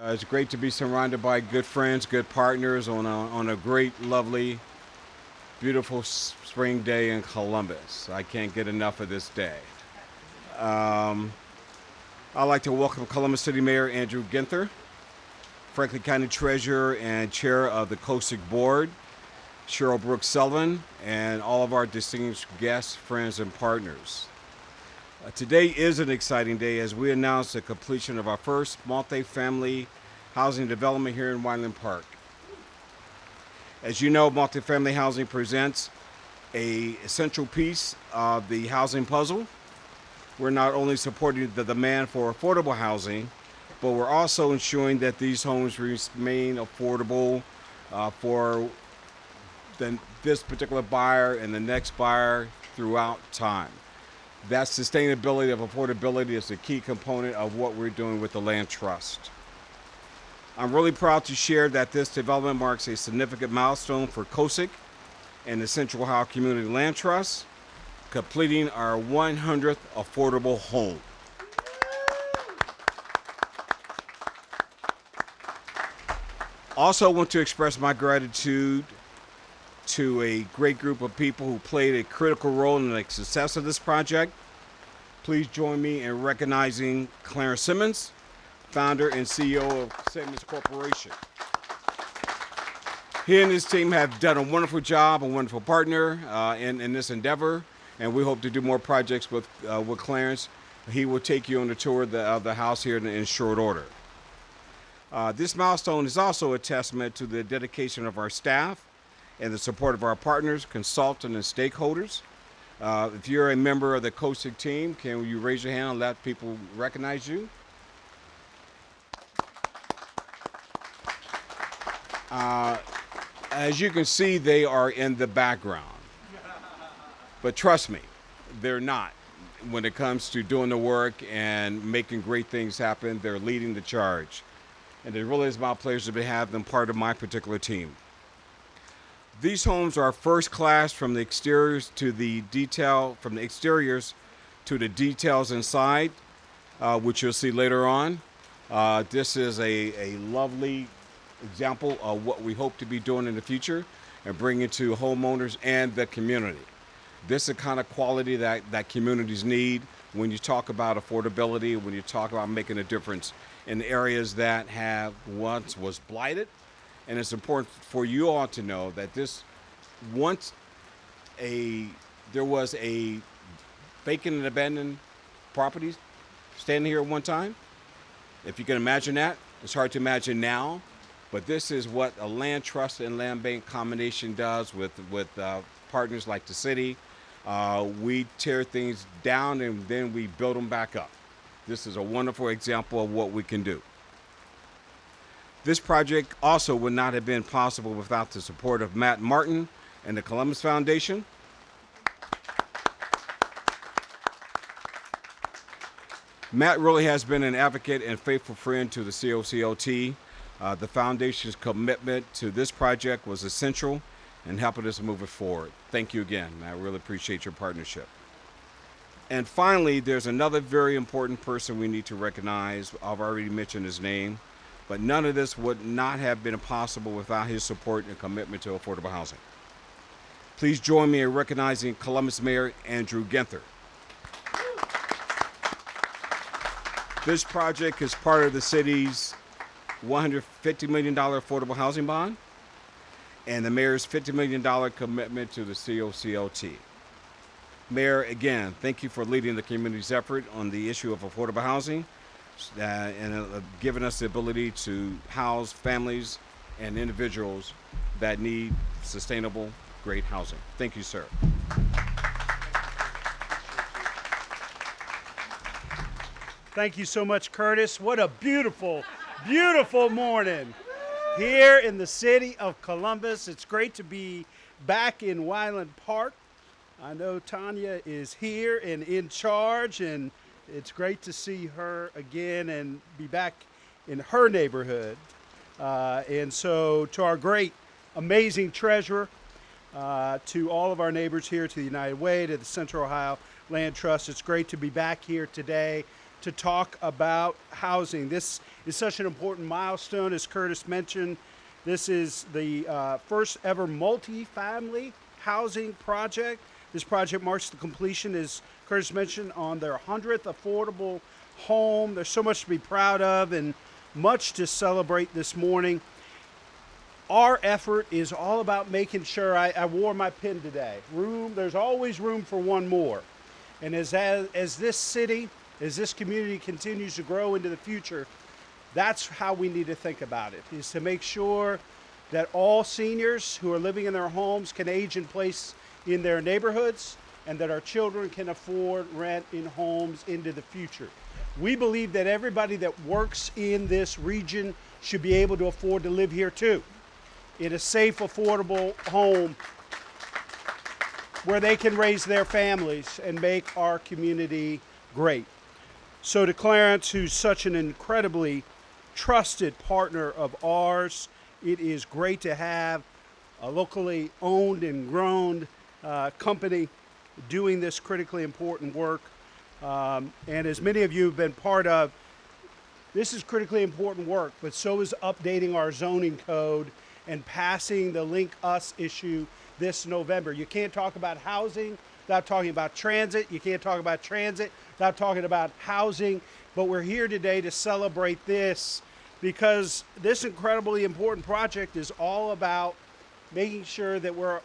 It's great to be surrounded by good friends, good partners on a great, lovely, beautiful spring day in Columbus. I can't get enough of this day. Um, I'd like to welcome Columbus City Mayor Andrew Ginther, Franklin County Treasurer and Chair of the COSIC Board, Cheryl Brooks Sullivan, and all of our distinguished guests, friends, and partners. Today is an exciting day as we announce the completion of our first multifamily housing development here in Wineland Park. As you know, multifamily housing presents a essential piece of the housing puzzle. We're not only supporting the demand for affordable housing, but we're also ensuring that these homes remain affordable for this particular buyer and the next buyer throughout time. That sustainability of affordability is a key component of what we're doing with the Land Trust. I'm really proud to share that this development marks a significant milestone for COSIC and the Central Ohio Community Land Trust, completing our 100th affordable home. Also want to express my gratitude to a great group of people who played a critical role in the success of this project. Please join me in recognizing Clarence Simmons, founder and CEO of Simmons Corporation. He and his team have done a wonderful job, a wonderful partner in this endeavor, and we hope to do more projects with Clarence. He will take you on a tour of the house here in short order. This milestone is also a testament to the dedication of our staff and the support of our partners, consultants, and stakeholders. If you're a member of the COSIC team, can you raise your hand and let people recognize you? As you can see, they are in the background. But trust me, they're not. When it comes to doing the work and making great things happen, they're leading the charge. And it really is my pleasure to have them part of my particular team. These homes are first class from the exteriors to the details inside, which you'll see later on. This is a lovely example of what we hope to be doing in the future and bringing to homeowners and the community. This is the kind of quality that communities need when you talk about affordability, when you talk about making a difference in areas that have once was blighted. And it's important for you all to know that there was a vacant and abandoned property standing here at one time. If you can imagine that, it's hard to imagine now, but this is what a land trust and land bank combination does with partners like the city. We tear things down and then we build them back up. This is a wonderful example of what we can do. This project also would not have been possible without the support of Matt Martin and the Columbus Foundation. Matt really has been an advocate and faithful friend to the COCOT. The foundation's commitment to this project was essential in helping us move it forward. Thank you again. I really appreciate your partnership. And finally, there's another very important person we need to recognize. I've already mentioned his name. But none of this would not have been possible without his support and commitment to affordable housing. Please join me in recognizing Columbus Mayor Andrew Ginther. This project is part of the city's $150 million affordable housing bond and the mayor's $50 million commitment to the COCOT. Mayor, again, thank you for leading the community's effort on the issue of affordable housing. And giving us the ability to house families and individuals that need sustainable, great housing. Thank you, sir. Thank you so much, Curtis. What a beautiful, beautiful morning here in the city of Columbus. It's great to be back in Wineland Park. I know Tanya is here and in charge, and it's great to see her again and be back in her neighborhood. And so to our great, amazing treasurer, to all of our neighbors here, to the United Way, to the Central Ohio Land Trust, it's great to be back here today to talk about housing. This is such an important milestone, as Curtis mentioned. This is the first ever multi-family housing project. This project marks the completion, as Curtis mentioned, on their 100th affordable home. There's so much to be proud of and much to celebrate this morning. Our effort is all about making sure, I wore my pin today, there's always room for one more. And as this city, as this community continues to grow into the future, that's how we need to think about it, is to make sure that all seniors who are living in their homes can age in place in their neighborhoods, and that our children can afford rent in homes into the future. We believe that everybody that works in this region should be able to afford to live here too, in a safe, affordable home where they can raise their families and make our community great. So to Clarence, who's such an incredibly trusted partner of ours, it is great to have a locally owned and grown company doing this critically important work. And as many of you have been part of, this is critically important work, but so is updating our zoning code and passing the Link Us issue this November. You can't talk about housing without talking about transit. You can't talk about transit without talking about housing. But we're here today to celebrate this, because this incredibly important project is all about making sure that we're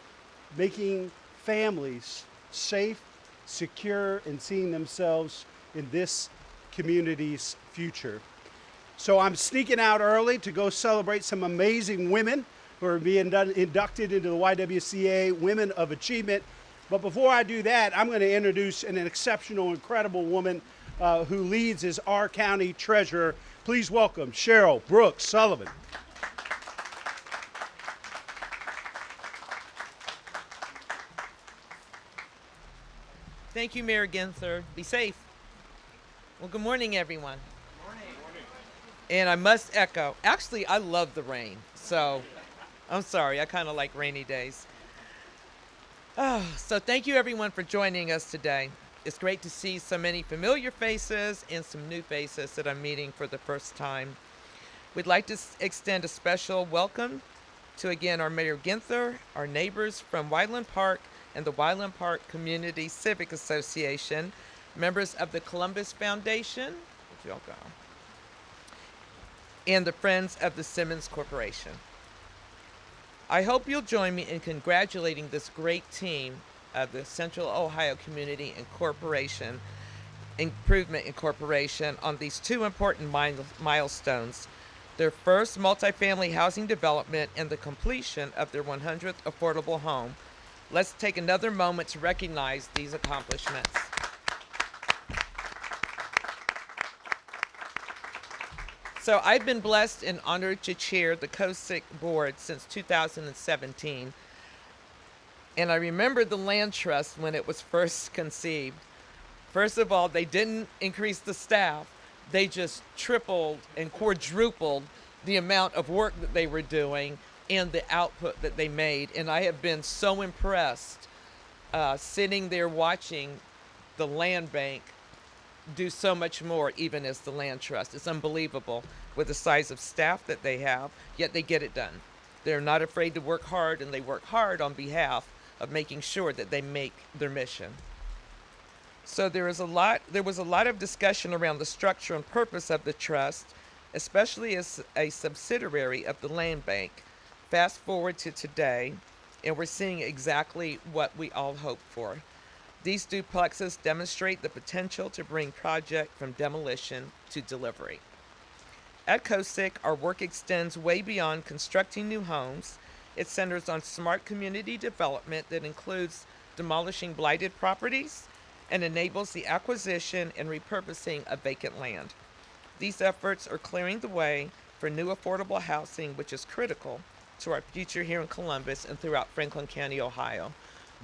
making families safe, secure, and seeing themselves in this community's future. So I'm sneaking out early to go celebrate some amazing women who are being inducted into the YWCA Women of Achievement. But before I do that, I'm going to introduce an exceptional, incredible woman who leads as our county treasurer. Please welcome Cheryl Brooks Sullivan. Thank you, Mayor Ginther. Be safe. Well, good morning, everyone. Morning. And I must echo, actually, I love the rain. So I'm sorry, I kind of like rainy days. So thank you, everyone, for joining us today. It's great to see so many familiar faces and some new faces that I'm meeting for the first time. We'd like to extend a special welcome to, again, our Mayor Ginther, our neighbors from Wyland Park and the Wyland Park Community Civic Association, members of the Columbus Foundation, where'd y'all go, and the Friends of the Simmons Corporation. I hope you'll join me in congratulating this great team of the Central Ohio Community Incorporation, Improvement Incorporation, on these two important milestones: their first multifamily housing development and the completion of their 100th affordable home. Let's take another moment to recognize these accomplishments. So I've been blessed and honored to chair the COSIC board since 2017. And I remember the land trust when it was first conceived. First of all, they didn't increase the staff. They just tripled and quadrupled the amount of work that they were doing and the output that they made. And I have been so impressed sitting there watching the land bank do so much more, even as the land trust. It's unbelievable with the size of staff that they have, yet they get it done. They're not afraid to work hard, and they work hard on behalf of making sure that they make their mission. So there was a lot of discussion around the structure and purpose of the trust, especially as a subsidiary of the land bank. Fast forward to today, and we're seeing exactly what we all hoped for. These duplexes demonstrate the potential to bring project from demolition to delivery. At COSIC, our work extends way beyond constructing new homes. It centers on smart community development that includes demolishing blighted properties and enables the acquisition and repurposing of vacant land. These efforts are clearing the way for new affordable housing, which is critical to our future here in Columbus and throughout Franklin County, Ohio.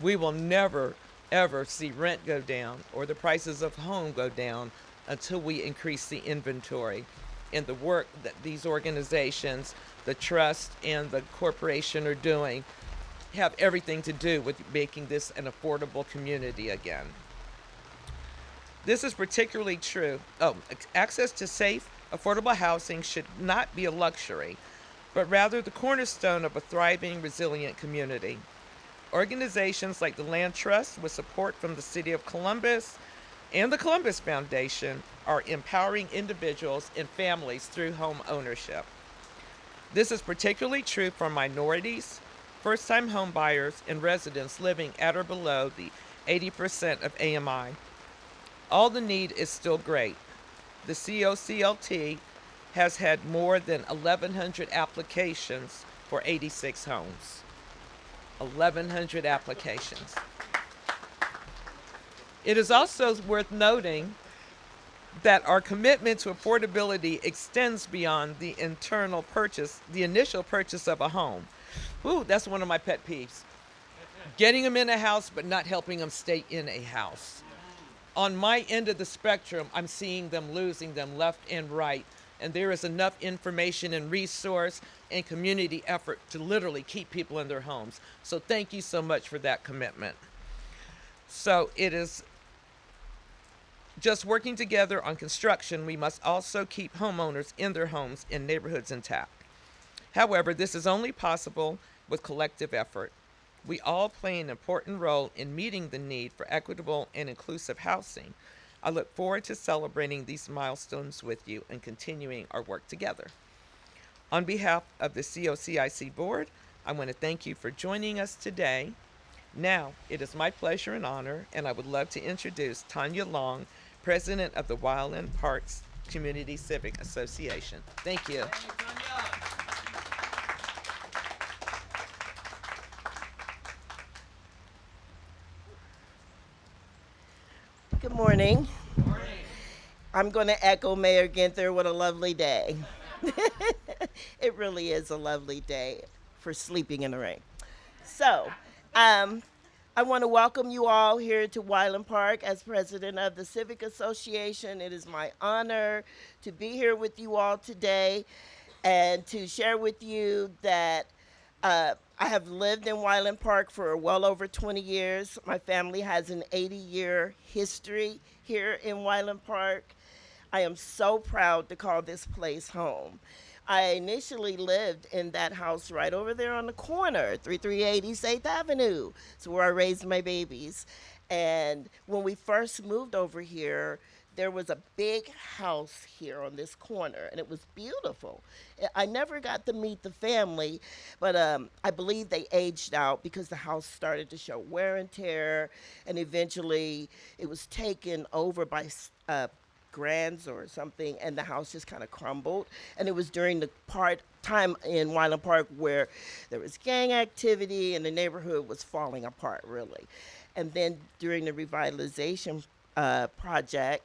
We will never, ever see rent go down or the prices of home go down until we increase the inventory. And the work that these organizations, the trust and the corporation are doing, have everything to do with making this an affordable community again. This is particularly true. Access to safe, affordable housing should not be a luxury, but rather the cornerstone of a thriving, resilient community. Organizations like the Land Trust, with support from the City of Columbus and the Columbus Foundation, are empowering individuals and families through home ownership. This is particularly true for minorities, first-time home buyers, and residents living at or below the 80% of AMI. All the need is still great. The COCLT has had more than 1,100 applications for 86 homes. 1,100 applications. It is also worth noting that our commitment to affordability extends beyond the initial purchase of a home. Ooh, that's one of my pet peeves. Getting them in a house, but not helping them stay in a house. On my end of the spectrum, I'm seeing them losing them left and right. And there is enough information and resource and community effort to literally keep people in their homes. So thank you so much for that commitment. So it is just working together on construction. We must also keep homeowners in their homes and neighborhoods intact. However, this is only possible with collective effort. We all play an important role in meeting the need for equitable and inclusive housing. I look forward to celebrating these milestones with you and continuing our work together. On behalf of the COCIC Board, I want to thank you for joining us today. Now, it is my pleasure and honor, and I would love to introduce Tanya Long, President of the Wildland Parks Community Civic Association. Thank you. Good morning. I'm going to echo Mayor Ginther. What a lovely day. It really is a lovely day for sleeping in the rain. So, I want to welcome you all here to Wyland Park as president of the Civic Association. It is my honor to be here with you all today and to share with you that I have lived in Wyland Park for well over 20 years. My family has an 80-year history here in Wyland Park. I am so proud to call this place home. I initially lived in that house right over there on the corner, 3380 8th Avenue. It's where I raised my babies. And when we first moved over here, there was a big house here on this corner, and it was beautiful. I never got to meet the family, but I believe they aged out because the house started to show wear and tear, and eventually it was taken over by grands or something, and the house just kind of crumbled. And it was during the time in Wyland Park where there was gang activity and the neighborhood was falling apart, really. And then during the revitalization project,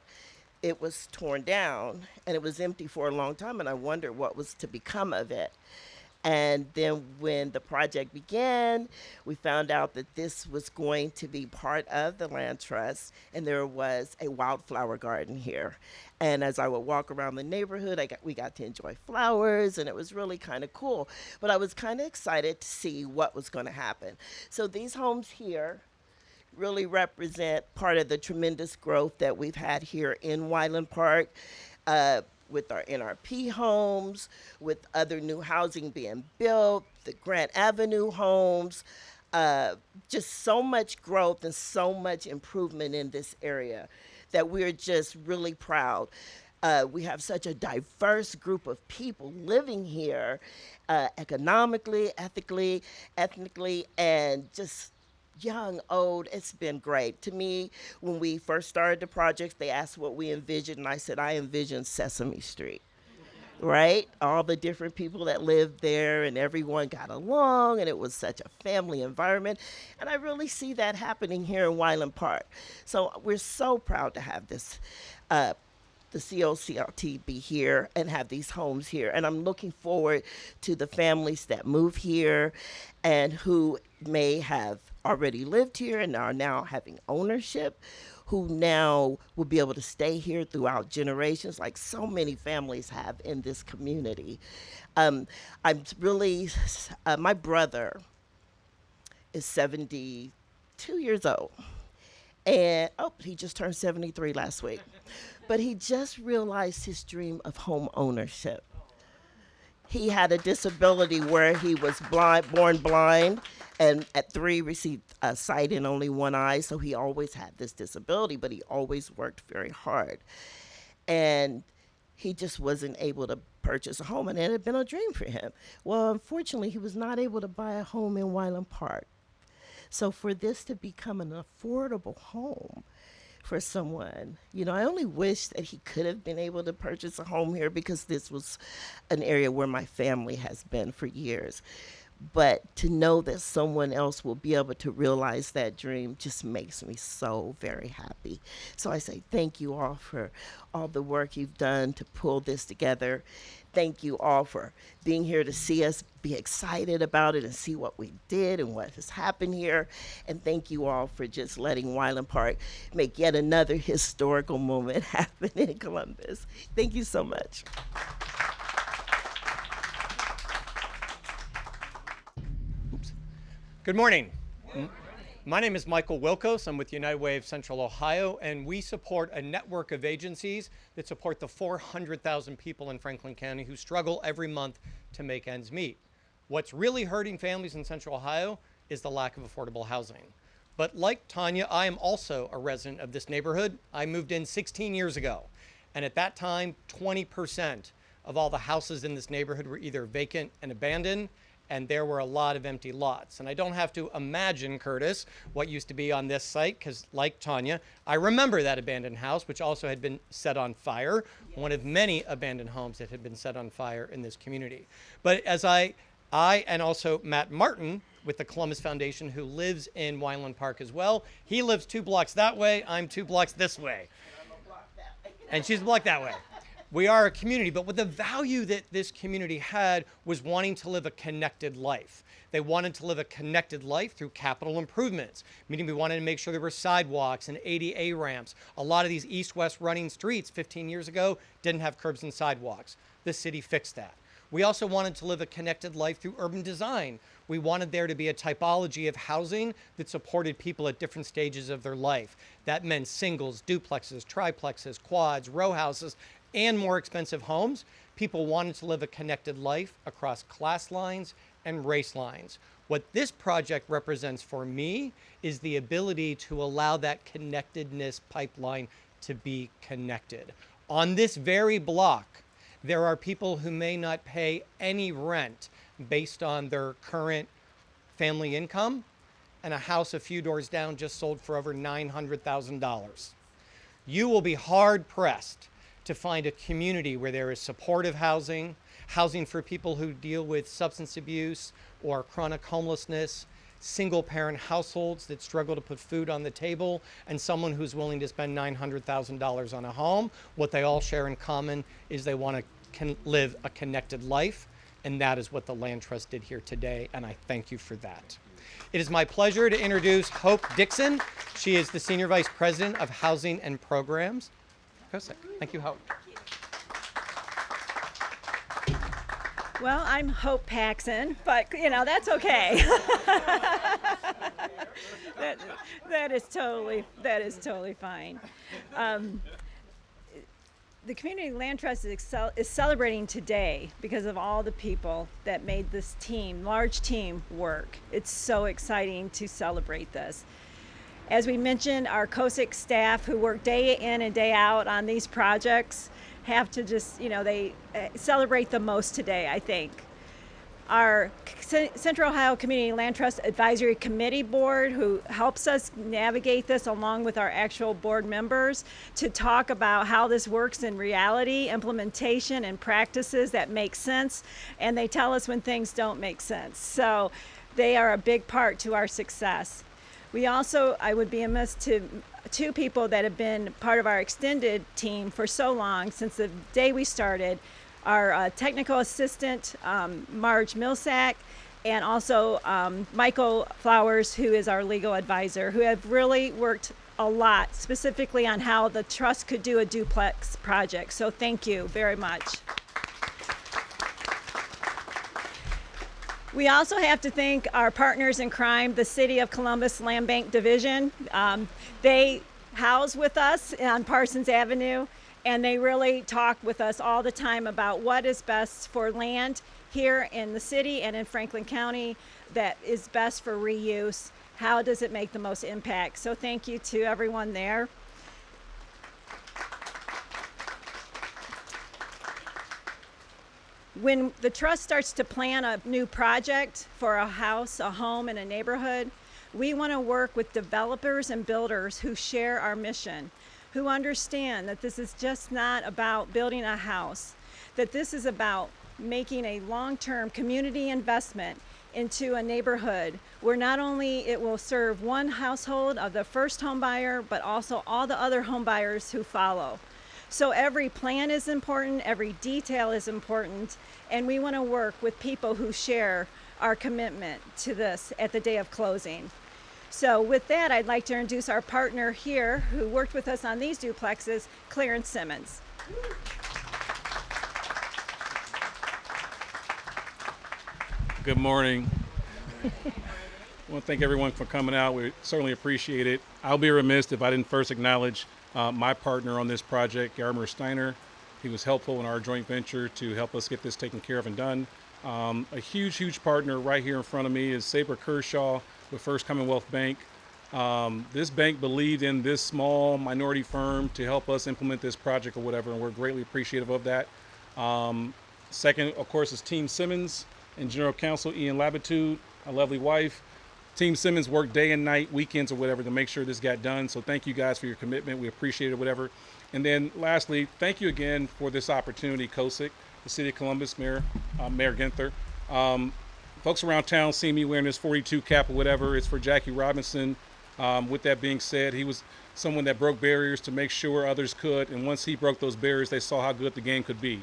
it was torn down and it was empty for a long time, and I wondered what was to become of it. And then when the project began, we found out that this was going to be part of the land trust, and there was a wildflower garden here. And as I would walk around the neighborhood, we got to enjoy flowers, and it was really kind of cool. But I was kind of excited to see what was going to happen. So these homes here really represent part of the tremendous growth that we've had here in Wyland Park, with our NRP homes, with other new housing being built, the Grant Avenue homes, just so much growth and so much improvement in this area that we're just really proud. We have such a diverse group of people living here, economically, ethically, ethnically, and just young, old. It's been great. To me, when we first started the project, they asked what we envisioned, and I said, I envisioned Sesame Street, right? All the different people that lived there, and everyone got along, and it was such a family environment. And I really see that happening here in Wyland Park. So we're so proud to have this, the COCLT be here and have these homes here. And I'm looking forward to the families that move here and who may have already lived here and are now having ownership, who now will be able to stay here throughout generations, like so many families have in this community. I'm really, my brother is 72 years old, And oh, he just turned 73 last week. But he just realized his dream of home ownership. He had a disability where he was born blind, and at 3 received a sight in only one eye. So he always had this disability, but he always worked very hard. And he just wasn't able to purchase a home, and it had been a dream for him. Well, unfortunately, he was not able to buy a home in Wyland Park. So for this to become an affordable home for someone, I only wish that he could have been able to purchase a home here, because this was an area where my family has been for years. But to know that someone else will be able to realize that dream just makes me so very happy. So I say thank you all for all the work you've done to pull this together. Thank you all for being here to see us be excited about it and see what we did and what has happened here. And thank you all for just letting Wyland Park make yet another historical moment happen in Columbus. Thank you so much. Good morning. My name is Michael Wilkos. I'm with United Way of Central Ohio, and we support a network of agencies that support the 400,000 people in Franklin County who struggle every month to make ends meet. What's really hurting families in Central Ohio is the lack of affordable housing. But like Tanya, I am also a resident of this neighborhood. I moved in 16 years ago, and at that time, 20% of all the houses in this neighborhood were either vacant and abandoned, and there were a lot of empty lots. And I don't have to imagine, Curtis, what used to be on this site, because like Tanya, I remember that abandoned house, which also had been set on fire, one of many abandoned homes that had been set on fire in this community. But as I and also Matt Martin with the Columbus Foundation, who lives in Wyland Park as well, he lives 2 blocks that way, I'm 2 blocks this way. And she's a block that way. We are a community, but what the value that this community had was wanting to live a connected life. They wanted to live a connected life through capital improvements, meaning we wanted to make sure there were sidewalks and ADA ramps. A lot of these east-west running streets 15 years ago didn't have curbs and sidewalks. The city fixed that. We also wanted to live a connected life through urban design. We wanted there to be a typology of housing that supported people at different stages of their life. That meant singles, duplexes, triplexes, quads, row houses, and more expensive homes. People wanted to live a connected life across class lines and race lines. What this project represents for me is the ability to allow that connectedness pipeline to be connected. On this very block, there are people who may not pay any rent based on their current family income, and a house a few doors down just sold for over $900,000. You will be hard pressed to find a community where there is supportive housing, housing for people who deal with substance abuse or chronic homelessness, single parent households that struggle to put food on the table, and someone who's willing to spend $900,000 on a home. What they all share in common is they want to live a connected life, and that is what the Land Trust did here today, and I thank you for that. It is my pleasure to introduce Hope Dixon. She is the Senior Vice President of Housing and Programs. Thank you, Hope. Well, I'm Hope Paxson, but that's okay. that is totally fine. The Community Land Trust is celebrating today because of all the people that made this large team work. It's so exciting to celebrate this. As we mentioned, our COSIC staff who work day in and day out on these projects have to just, they celebrate the most today, I think. Our Central Ohio Community Land Trust Advisory Committee Board, who helps us navigate this along with our actual board members to talk about how this works in reality, implementation, and practices that make sense, and they tell us when things don't make sense. So they are a big part to our success. We also, I would be amiss to 2 people that have been part of our extended team for so long, since the day we started, our technical assistant, Marge Millsack, and also Michael Flowers, who is our legal advisor, who have really worked a lot specifically on how the trust could do a duplex project. So thank you very much. We also have to thank our partners in crime, the City of Columbus Land Bank Division. They house with us on Parsons Avenue, and they really talk with us all the time about what is best for land here in the city and in Franklin County that is best for reuse. How does it make the most impact? So thank you to everyone there. When the trust starts to plan a new project for a house, a home in a neighborhood, we want to work with developers and builders who share our mission, who understand that this is just not about building a house, that this is about making a long-term community investment into a neighborhood where not only it will serve one household of the first home buyer, but also all the other home buyers who follow. So every plan is important, every detail is important, and we want to work with people who share our commitment to this at the day of closing. So with that, I'd like to introduce our partner here who worked with us on these duplexes, Clarence Simmons. Good morning. I want to thank everyone for coming out. We certainly appreciate it. I'll be remiss if I didn't first acknowledge my partner on this project, Yarmer Steiner. He was helpful in our joint venture to help us get this taken care of and done. A huge partner right here in front of me is Sabre Kershaw with First Commonwealth Bank. This bank believed in this small minority firm to help us implement this project or whatever, and we're greatly appreciative of that. Second, of course, is Team Simmons and General Counsel Ian Labitude, a lovely wife. Team Simmons worked day and night, weekends or whatever, to make sure this got done. So thank you guys for your commitment. We appreciate it, whatever. And then lastly, thank you again for this opportunity, COSIC, the City of Columbus, Mayor Ginther. Folks around town see me wearing this 42 cap or whatever. It's for Jackie Robinson. With that being said, he was someone that broke barriers to make sure others could. And once he broke those barriers, they saw how good the game could be.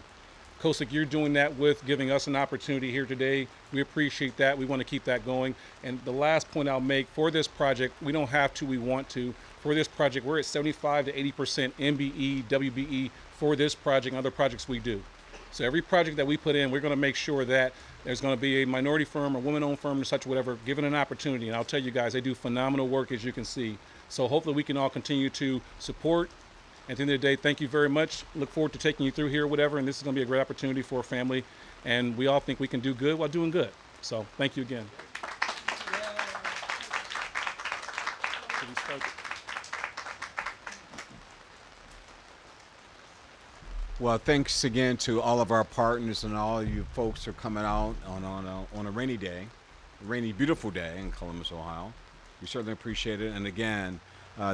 COSIC, you're doing that with giving us an opportunity here today. We appreciate that. We want to keep that going. And the last point I'll make for this project, we don't have to, we want to. For this project, we're at 75 to 80% MBE, WBE for this project and other projects we do. So every project that we put in, we're going to make sure that there's going to be a minority firm or woman-owned firm or such whatever, given an opportunity. And I'll tell you guys, they do phenomenal work, as you can see. So hopefully we can all continue to support. At the end of the day, thank you very much. Look forward to taking you through here or whatever. And this is going to be a great opportunity for a family. And we all think we can do good while doing good. So thank you again. Well, thanks again to all of our partners and all of you folks who are coming out on a rainy day, a rainy, beautiful day in Columbus, Ohio. We certainly appreciate it. And again,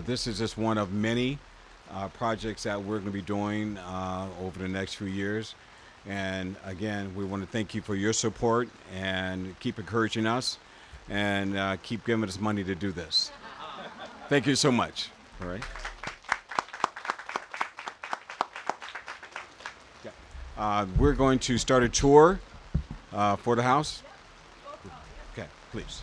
this is just one of many projects that we're going to be doing over the next few years. And again, we want to thank you for your support and keep encouraging us and keep giving us money to do this. Thank you so much. All right. We're going to start a tour for the house. Okay, please.